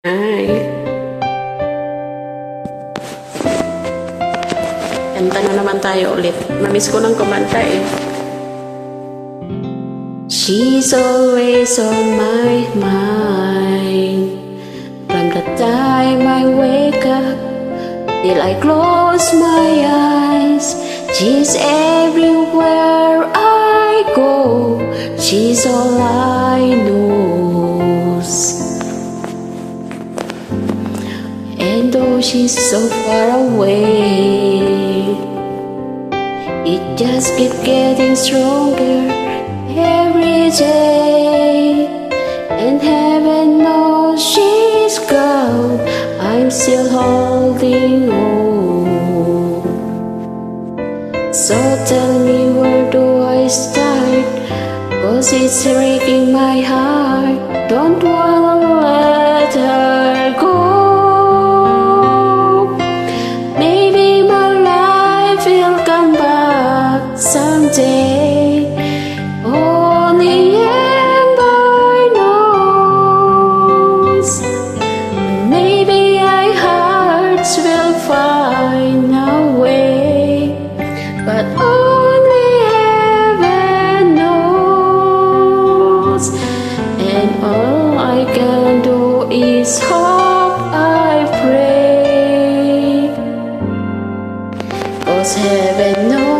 Ay, kanta na naman tayo ulit. Namiss ko ng kumanta eh. She's always on my mind. From the time I wake up till I close my eyes, she's everywhere I go. She's all I know. And though she's so far away, it just keeps getting stronger every day. And heaven knows she's gone, I'm still holding on. So tell me, where do I start? 'Cause it's breaking my heart. Don't wanna let her go. Maybe my life will come back someday. Only heaven knows. Maybe our hearts will find a way, but only heaven knows. And all I can do is hope, I pray, 'cause heaven knows.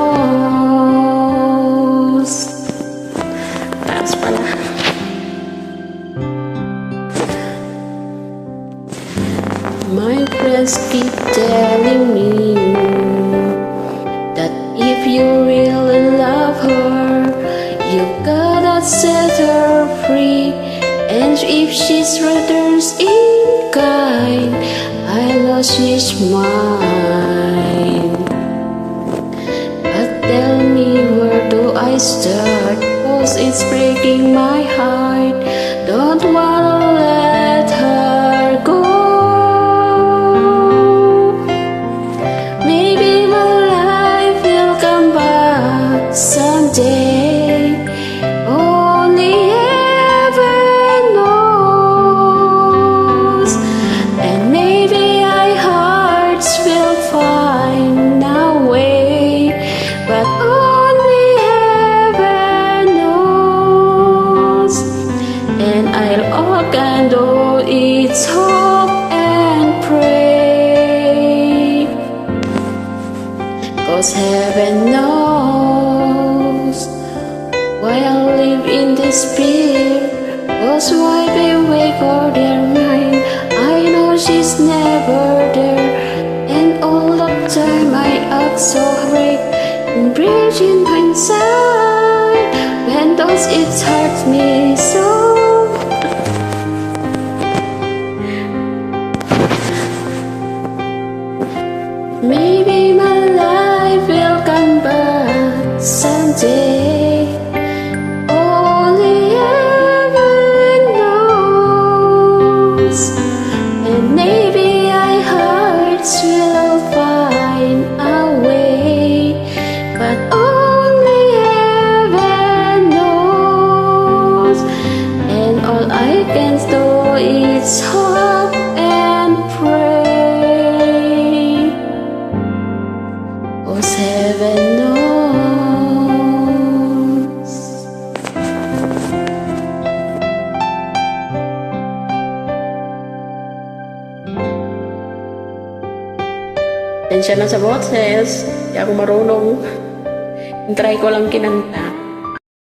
Taas pala. My friends keep telling me that if you really love her, you gotta set her free. And if she's rather's in kind, I know she's mine. But tell me, where do I start? 'Cause it's breaking my heart. Don't wanna let her go. Maybe my life will come back someday. Only heaven knows. And maybe our hearts will find a way, but only heaven knows. And all I can do is hope and pray, 'cause heaven knows. Why I live in despair, 'cause why they wake for their mind. I know she's never there, and all the time I act so break and breathe in hindsight. When does it hurt me so? Maybe my life will come back someday. Only heaven knows. And maybe our hearts will find a way, but only heaven knows. And all I can do is hope and pray, 'cause heaven knows. Tensya na sa boses, di ako marunong. Try ko lang kinanta.